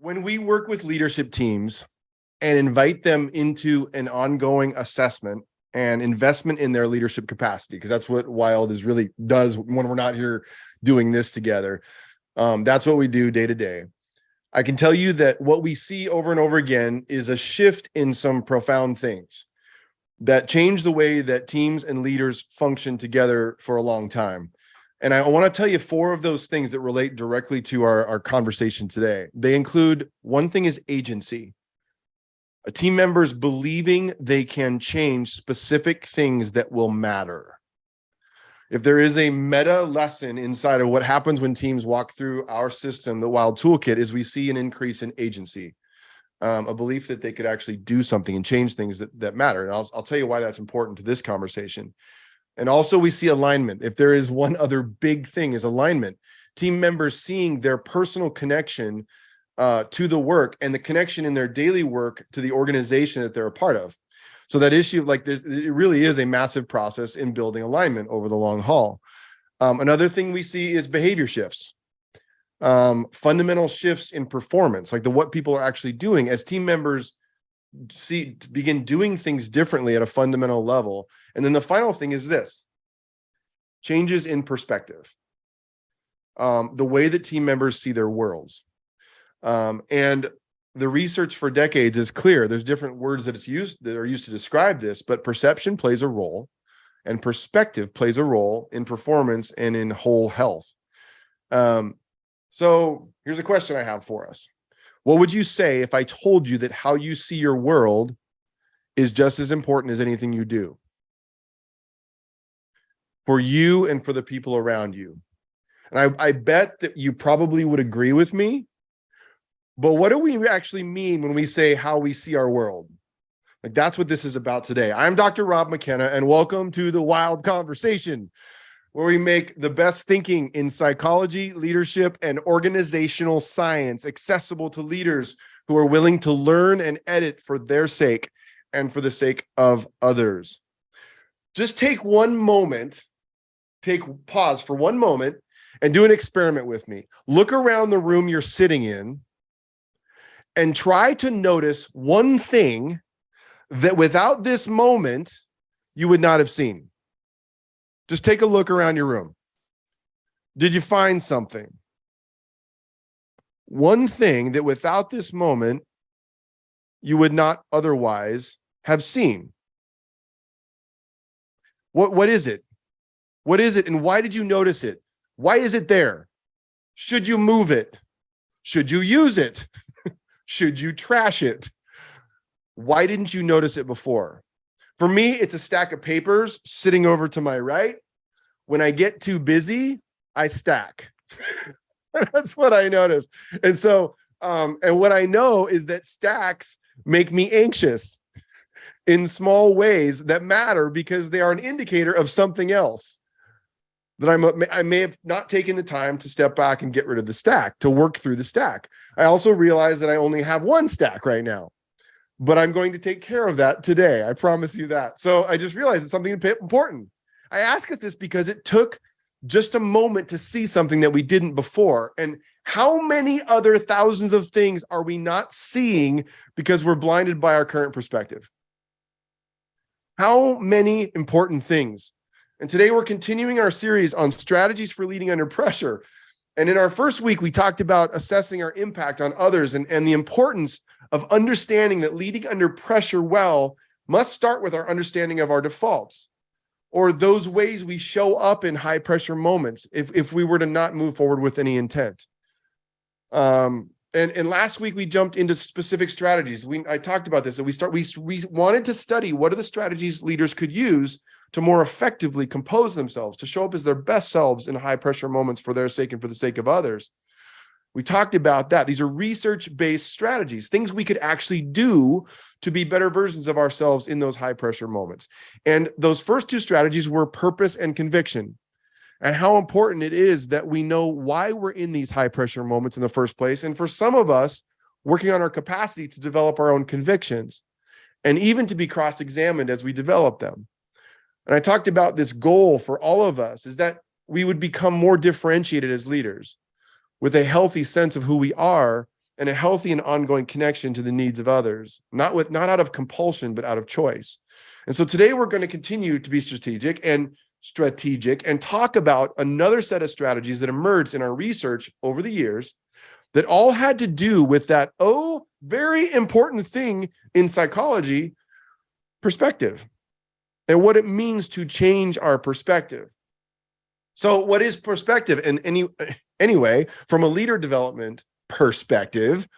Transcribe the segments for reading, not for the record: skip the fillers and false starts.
When we work with leadership teams and invite them into an ongoing assessment and investment in their leadership capacity, because that's what Wild is really does when we're not here doing this together. That's what we do day to day. I can tell you that what we see over and over again is a shift in some profound things that change the way that teams and leaders function together for a long time. And I want to tell you 4 of those things that relate directly to our conversation today. They include, one thing is agency. Team members believing they can change specific things that will matter. If there is a meta lesson inside of what happens when teams walk through our system, the Wild Toolkit, is we see an increase in agency, a belief that they could actually do something and change things that matter. And I'll tell you why that's important to this conversation. And also we see alignment. If there is one other big thing, is alignment. Team members seeing their personal connection to the work and the connection in their daily work to the organization that they're a part of. So that issue, like it really is a massive process in building alignment over the long haul. Another thing we see is behavior shifts, fundamental shifts in performance, like what people are actually doing as team members begin doing things differently at a fundamental level. And then the final thing is this: changes in perspective, the way that team members see their worlds. And the research for decades is clear. There's different words that are used to describe this, but perception plays a role and perspective plays a role in performance and in whole health. So here's a question I have for us. What would you say if I told you that how you see your world is just as important as anything you do for you and for the people around you? And I bet that you probably would agree with me. But what do we actually mean when we say how we see our world? Like, that's what this is about today. I'm Dr. Rob McKenna, and welcome to the Wild Conversation, where we make the best thinking in psychology, leadership, and organizational science accessible to leaders who are willing to learn and edit for their sake and for the sake of others. Just take pause for one moment and do an experiment with me. Look around the room you're sitting in and try to notice one thing that without this moment, you would not have seen. Just take a look around your room. Did you find something? One thing that without this moment, you would not otherwise have seen. What is it? What is it, and why did you notice it? Why is it there? Should you move it? Should you use it? Should you trash it? Why didn't you notice it before? For me, it's a stack of papers sitting over to my right. When I get too busy, I stack. That's what I notice. And so, and what I know is that stacks make me anxious in small ways that matter because they are an indicator of something else. That I may have not taken the time to step back and get rid of the stack, to work through the stack. I also realize that I only have one stack right now, but I'm going to take care of that today. I promise you that. So I just realized it's something important. I ask us this because it took just a moment to see something that we didn't before. And how many other thousands of things are we not seeing because we're blinded by our current perspective? How many important things? And today we're continuing our series on strategies for leading under pressure. And in our first week, we talked about assessing our impact on others and the importance of understanding that leading under pressure well must start with our understanding of our defaults, or those ways we show up in high pressure moments if we were to not move forward with any intent. And last week we jumped into specific strategies. I talked about this, that we wanted to study what are the strategies leaders could use to more effectively compose themselves, to show up as their best selves in high pressure moments for their sake and for the sake of others. We talked about that. These are research-based strategies, things we could actually do to be better versions of ourselves in those high pressure moments. And those first two strategies were purpose and conviction, and how important it is that we know why we're in these high pressure moments in the first place. And for some of us, working on our capacity to develop our own convictions and even to be cross-examined as we develop them. And I talked about this goal for all of us is that we would become more differentiated as leaders with a healthy sense of who we are and a healthy and ongoing connection to the needs of others, not out of compulsion, but out of choice. And so today we're going to continue to be strategic and talk about another set of strategies that emerged in our research over the years that all had to do with that, very important thing in psychology, perspective, and what it means to change our perspective. So what is perspective? And anyway, from a leader development perspective,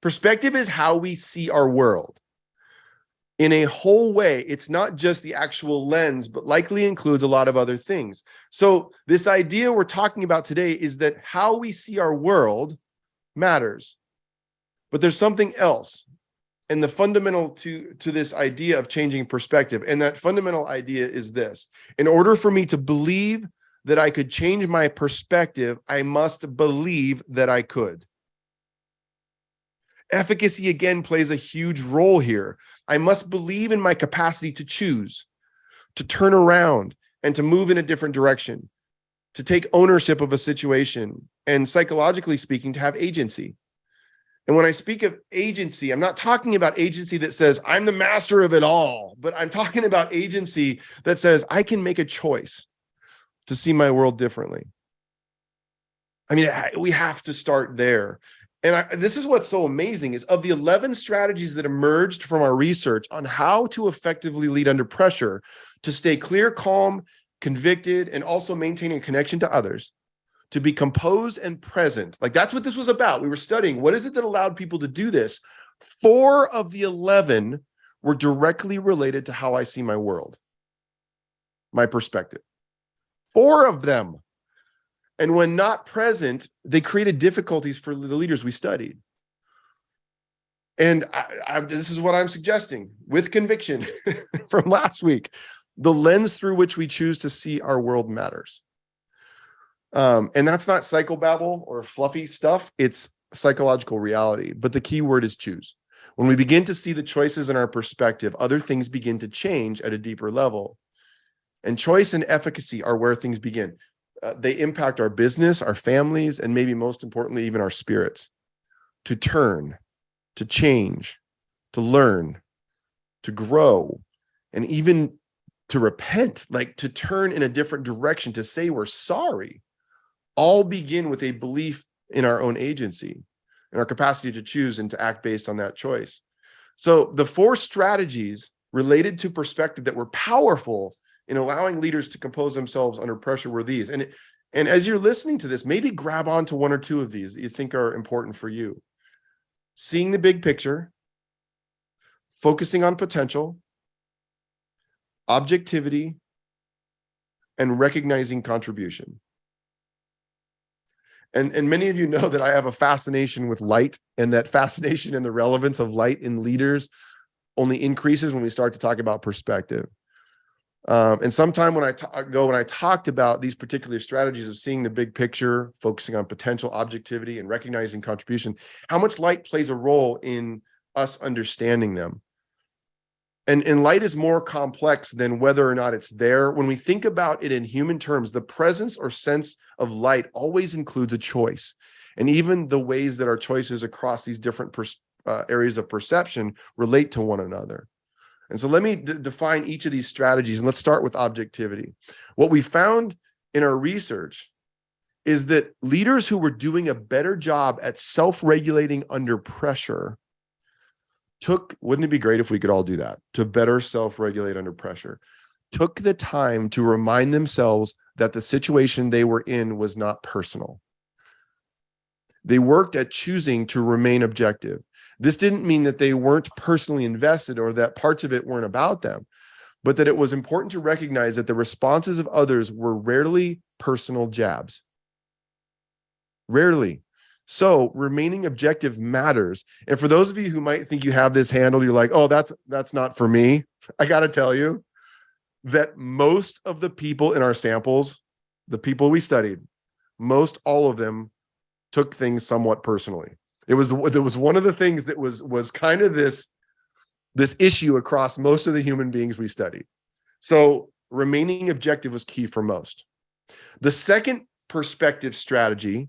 perspective is how we see our world in a whole way. It's not just the actual lens, but likely includes a lot of other things. So this idea we're talking about today is that how we see our world matters, but there's something else. And the fundamental to this idea of changing perspective, and that fundamental idea is this: in order for me to believe that I could change my perspective, I must believe that I could. Efficacy again plays a huge role here. I must believe in my capacity to choose, to turn around, and to move in a different direction, to take ownership of a situation, and psychologically speaking, to have agency. And when I speak of agency, I'm not talking about agency that says, I'm the master of it all, but I'm talking about agency that says, I can make a choice to see my world differently. I mean, we have to start there. And this is what's so amazing is of the 11 strategies that emerged from our research on how to effectively lead under pressure, to stay clear, calm, convicted, and also maintaining a connection to others, to be composed and present. Like that's what this was about. We were studying what is it that allowed people to do this. 4 of the 11 were directly related to how I see my world, my perspective. 4 of them. And when not present, they created difficulties for the leaders we studied. And this is what I'm suggesting with conviction from last week. The lens through which we choose to see our world matters. And that's not psychobabble or fluffy stuff. It's psychological reality. But the key word is choose. When we begin to see the choices in our perspective, other things begin to change at a deeper level. And choice and efficacy are where things begin. They impact our business, our families, and maybe most importantly, even our spirits. To turn, to change, to learn, to grow, and even to repent, like to turn in a different direction, to say we're sorry, all begin with a belief in our own agency and our capacity to choose and to act based on that choice. So the 4 strategies related to perspective that were powerful in allowing leaders to compose themselves under pressure were these. And as you're listening to this, maybe grab onto 1 or 2 of these that you think are important for you. Seeing the big picture, focusing on potential, objectivity, and recognizing contribution. And many of you know that I have a fascination with light, and that fascination and the relevance of light in leaders only increases when we start to talk about perspective. And sometime when I talked about these particular strategies of seeing the big picture, focusing on potential, objectivity, and recognizing contribution, how much light plays a role in us understanding them. And light is more complex than whether or not it's there. When we think about it in human terms, the presence or sense of light always includes a choice. And even the ways that our choices across these different areas of perception relate to one another. And so let me define each of these strategies, and let's start with objectivity. What we found in our research is that leaders who were doing a better job at self-regulating under pressure wouldn't it be great if we could all do that, to better self-regulate under pressure, took the time to remind themselves that the situation they were in was not personal. They worked at choosing to remain objective. This didn't mean that they weren't personally invested or that parts of it weren't about them, but that it was important to recognize that the responses of others were rarely personal jabs. Rarely. So remaining objective matters. And for those of you who might think you have this handled, you're like, oh, that's not for me. I got to tell you that most of the people in our samples, the people we studied, most all of them took things somewhat personally. There was one of the things that was kind of this issue across most of the human beings we studied. So remaining objective was key for most. The second perspective strategy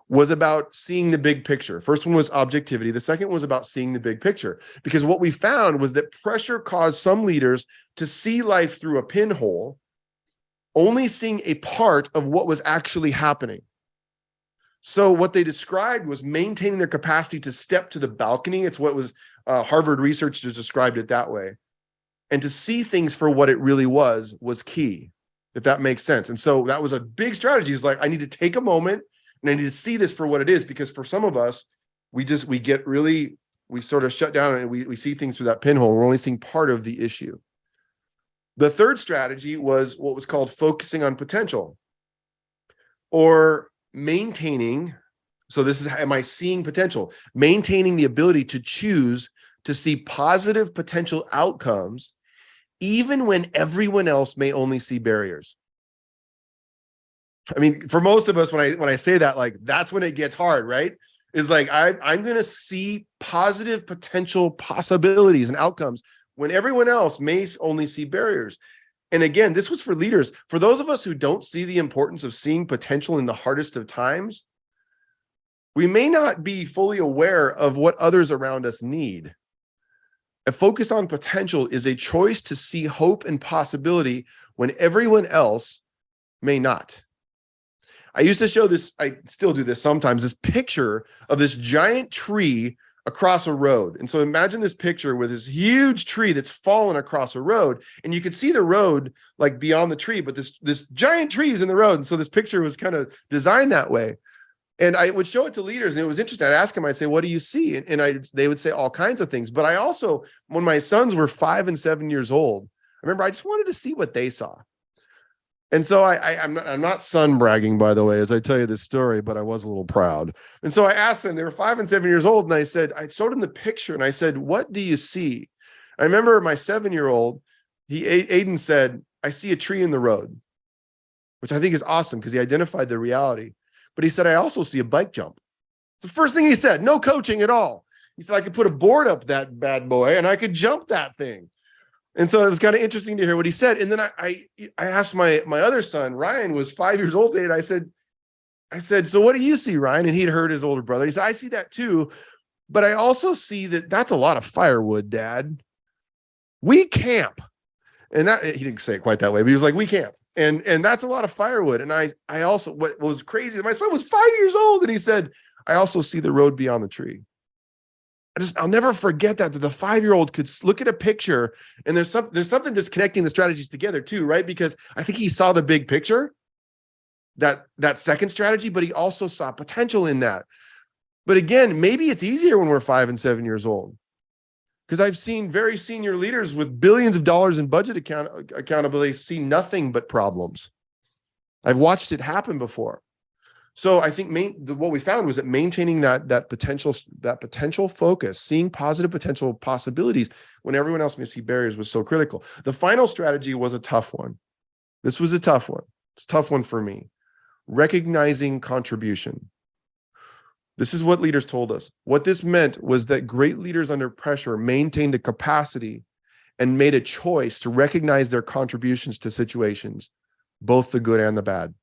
was about seeing the big picture. First one was objectivity. The second was about seeing the big picture, because what we found was that pressure caused some leaders to see life through a pinhole, only seeing a part of what was actually happening. So what they described was maintaining their capacity to step to the balcony. It's what was Harvard researchers described it that way. And to see things for what it really was key, if that makes sense. And so that was a big strategy. Is like, I need to take a moment and I need to see this for what it is, because for some of us, we sort of shut down and we see things through that pinhole. We're only seeing part of the issue. The third strategy was what was called focusing on potential, or maintaining. So this is, am I seeing potential? Maintaining the ability to choose to see positive potential outcomes, even when everyone else may only see barriers. I mean, for most of us, when I say that, like, that's when it gets hard, right? Is like, I'm going to see positive potential possibilities and outcomes when everyone else may only see barriers. And again, this was for leaders. For those of us who don't see the importance of seeing potential in the hardest of times, we may not be fully aware of what others around us need. A focus on potential is a choice to see hope and possibility when everyone else may not. I used to show this, I still do this sometimes, this picture of this giant tree across a road. And so imagine this picture with this huge tree that's fallen across a road, and you could see the road like beyond the tree, but this giant tree is in the road. And so this picture was kind of designed that way. And I would show it to leaders, and it was interesting. I'd ask them, I'd say, what do you see? And they would say all kinds of things. But I also, when my sons were 5 and 7 years old, I remember I just wanted to see what they saw. And so I'm not son bragging, by the way, as I tell you this story, but I was a little proud. And so I asked them, they were 5 and 7 years old. And I said, I showed them the picture and I said, what do you see? I remember my 7-year-old, Aiden said, I see a tree in the road, which I think is awesome because he identified the reality. But he said, I also see a bike jump. It's the first thing he said, no coaching at all. He said, I could put a board up that bad boy and I could jump that thing. And so it was kind of interesting to hear what he said. And then I asked my other son, Ryan, was 5 years old, and I said, so what do you see, Ryan? And he'd heard his older brother. He said, I see that too, but I also see that's a lot of firewood, Dad. We camp. And that, he didn't say it quite that way, but he was like, we camp. And that's a lot of firewood. And I also, what was crazy, my son was 5 years old, and he said, I also see the road beyond the tree. I'll never forget that the 5-year-old could look at a picture, and there's something that's connecting the strategies together too, right? Because I think he saw the big picture, that second strategy, but he also saw potential in that. But again, maybe it's easier when we're 5 and 7 years old, because I've seen very senior leaders with billions of dollars in budget accountability see nothing but problems. I've watched it happen before. So I think what we found was that maintaining that potential focus, seeing positive potential possibilities when everyone else may see barriers, was so critical. The final strategy was a tough one. This was a tough one. It's a tough one for me. Recognizing contribution. This is what leaders told us. What this meant was that great leaders under pressure maintained a capacity and made a choice to recognize their contributions to situations, both the good and the bad,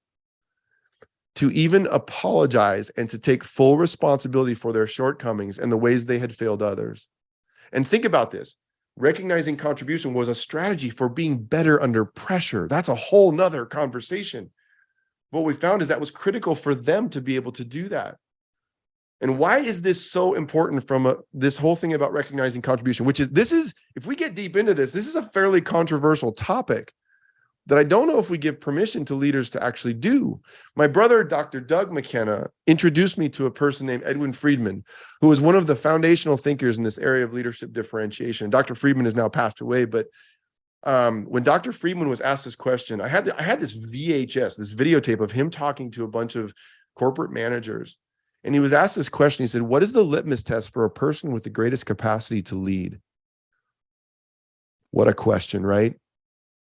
to even apologize and to take full responsibility for their shortcomings and the ways they had failed others. And think about this. Recognizing contribution was a strategy for being better under pressure. That's a whole nother conversation. What we found is that was critical for them to be able to do that. And why is this so important from this whole thing about recognizing contribution, if we get deep into this is a fairly controversial topic that I don't know if we give permission to leaders to actually do. My brother, Dr. Doug McKenna, introduced me to a person named Edwin Friedman, who was one of the foundational thinkers in this area of leadership differentiation. Dr. Friedman has now passed away, but when Dr. Friedman was asked this question, I had this VHS, this videotape of him talking to a bunch of corporate managers. And he was asked this question. He said, what is the litmus test for a person with the greatest capacity to lead? What a question, right?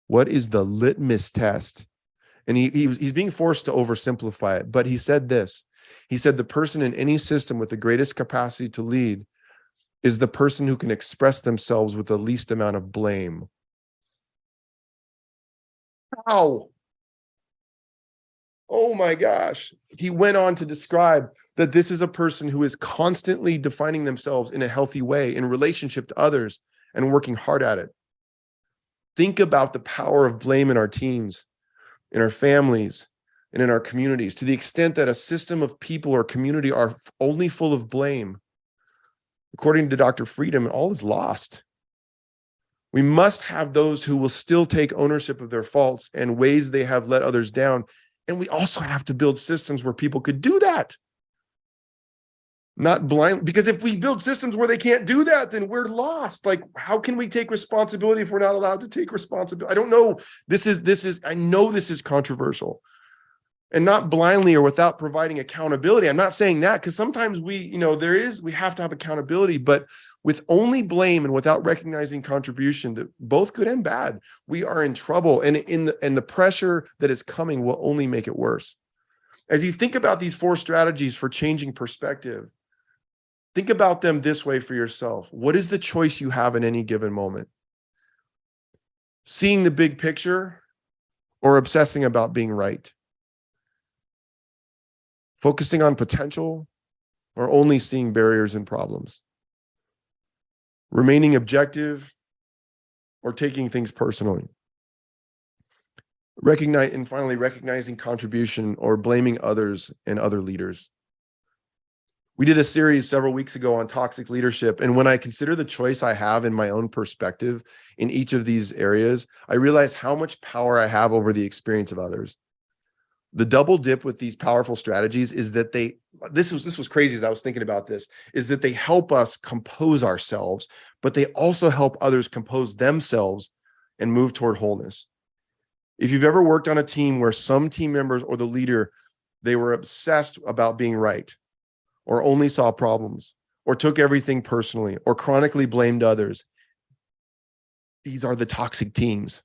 What is the litmus test? And he's being forced to oversimplify it, but he said this. He said, the person in any system with the greatest capacity to lead is the person who can express themselves with the least amount of blame. How? Oh my gosh. He went on to describe that this is a person who is constantly defining themselves in a healthy way in relationship to others and working hard at it. Think about the power of blame in our teams, in our families, and in our communities. To the extent that a system of people or community are only full of blame, according to Dr. Freedom, all is lost. We must have those who will still take ownership of their faults and ways they have let others down. And we also have to build systems where people could do that. Not blind, because if we build systems where they can't do that, then we're lost. Like, how can we take responsibility if we're not allowed to take responsibility? I don't know. I know this is controversial, and not blindly or without providing accountability. I'm not saying that, because sometimes we have to have accountability, but with only blame and without recognizing contribution, that both good and bad, we are in trouble. And the pressure that is coming will only make it worse. As you think about these 4 strategies for changing perspective, think about them this way for yourself. What is the choice you have in any given moment? Seeing the big picture or obsessing about being right? Focusing on potential or only seeing barriers and problems? Remaining objective or taking things personally? Finally, recognizing contribution or blaming others and other leaders. We did a series several weeks ago on toxic leadership. And when I consider the choice I have in my own perspective in each of these areas, I realize how much power I have over the experience of others. The double dip with these powerful strategies is that this was crazy as I was thinking about this, is that they help us compose ourselves, but they also help others compose themselves and move toward wholeness. If you've ever worked on a team where some team members or the leader, they were obsessed about being right, or only saw problems, or took everything personally, or chronically blamed others, these are the toxic teams.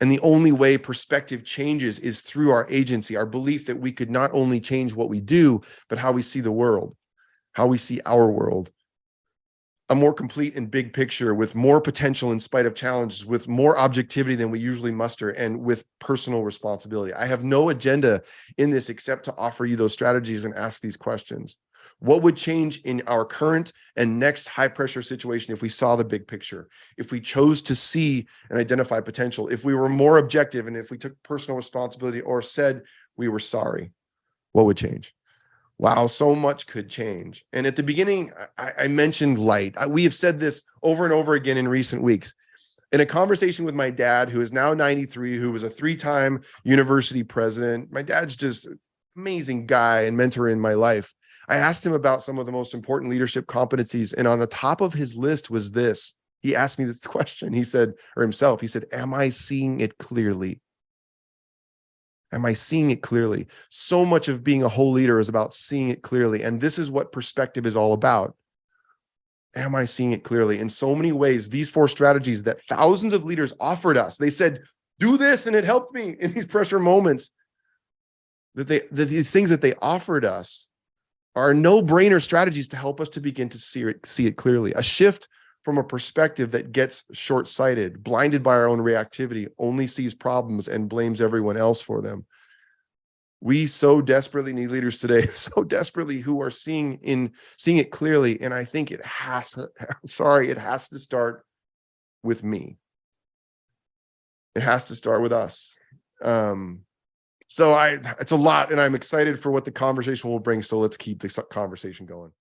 And the only way perspective changes is through our agency, our belief that we could not only change what we do, but how we see the world, how we see our world. A more complete and big picture with more potential in spite of challenges, with more objectivity than we usually muster, and with personal responsibility. I have no agenda in this except to offer you those strategies and ask these questions. What would change in our current and next high pressure situation if we saw the big picture, if we chose to see and identify potential, if we were more objective, and if we took personal responsibility or said we were sorry? What would change? Wow, so much could change. And at the beginning, I mentioned light. We have said this over and over again in recent weeks. In a conversation with my dad, who is now 93, who was a 3-time university president, my dad's just an amazing guy and mentor in my life. I asked him about some of the most important leadership competencies, and on the top of his list was this. He asked me this question. He said, am I seeing it clearly? Am I seeing it clearly? So much of being a whole leader is about seeing it clearly. And this is what perspective is all about. Am I seeing it clearly? In so many ways, these 4 strategies that thousands of leaders offered us, they said, do this, and it helped me in these pressure moments. These things that they offered us are no-brainer strategies to help us to begin to see it clearly. A shift from a perspective that gets short-sighted, blinded by our own reactivity, only sees problems and blames everyone else for them. We so desperately need leaders today, so desperately, who are seeing it clearly. And I think it has to start with me. It has to start with us. It's a lot, and I'm excited for what the conversation will bring. So let's keep this conversation going.